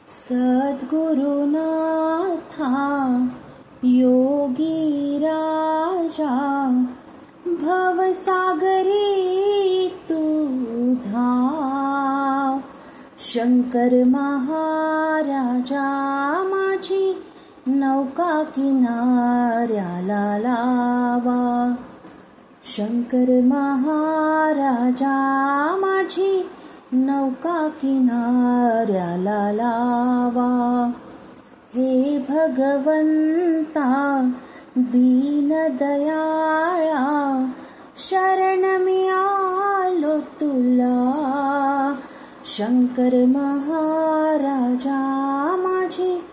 सद्गुरुनाथा योगी राजा भवसागरी तू धाव। शंकर महाराजा माझी नौका किनाऱ्याला लावा। शंकर महाराजा माझी नौका किनाऱ्याला लावा। हे भगवंता दीनदयाळा शरण मी आलो तुला। शंकर महाराजा माझी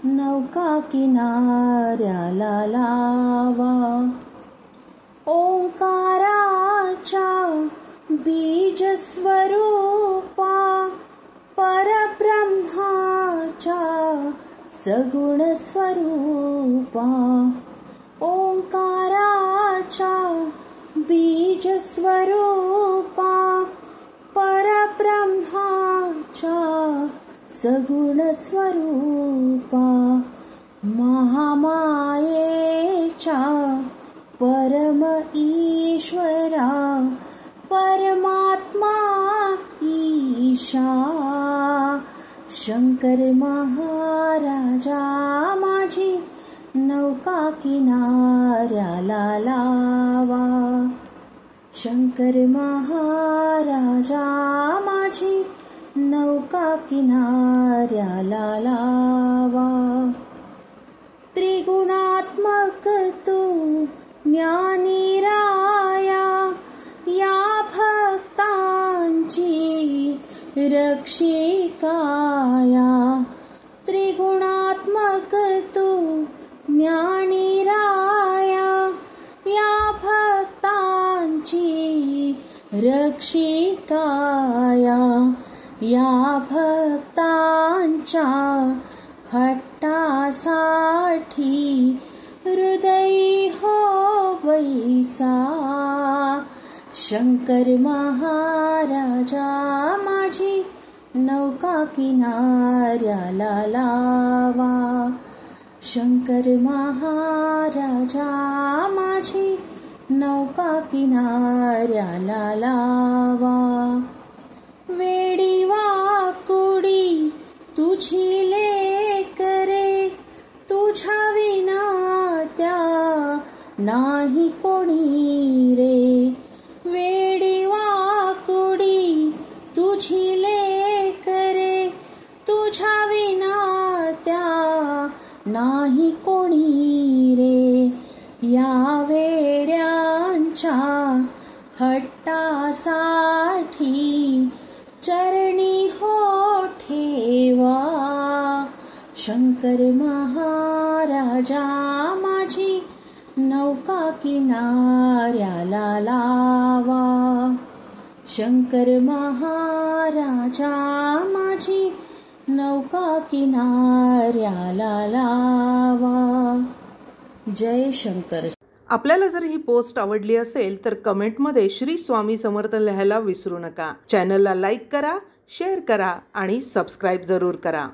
नौका किनाऱ्याला लावा। ओंकाराच्या बीज स्वरूपा परब्रह्माच्या सगुण स्वरूपा। ओंकाराच्या बीज स्वरूपा परब्रह्माच्या सगुण स्वरूपा। महामायेच्या परम ईश्वरा परमात्मा ईशा। शंकर महाराजा माझी नौका किनाऱ्याला लावा। शंकर महाराजा माझी नौका किनाऱ्याला लावा। त्रिगुणात्मक तू ज्ञानी राया या भक्तांची रक्षिकाया। त्रिगुणात्मक तू ज्ञानी राया या भक्तांची रक्षिकाया। या भक्तांच्या हट्टासाठी हृदयी हो बैसा। शंकर महाराजा माझी नौका किनाऱ्याला लावा। शंकर महाराजा माझी नौका किनाऱ्याला लावा। वेडी वाकुडी तुझी लेकरे तुझ्या विना त्या नाही कोणी रे। वेडी वाकुडी तुझी लेकरे तुझ्या विना त्या नाही कोणी रे। या वेड्यांच्या हट्टासाठी चरणी हो ठेवा। शंकर महाराजा माझी नौका किनाऱ्याला लावा। शंकर महाराजा माझी नौका किनाऱ्याला लावा। जय शंकर। आपल्याला जर ही पोस्ट आवडली असेल तर कमेंटमध्ये श्री स्वामी समर्थ लिहायला विसरू नका। चॅनलला लाईक करा, शेअर करा आणि सबस्क्राईब जरूर करा।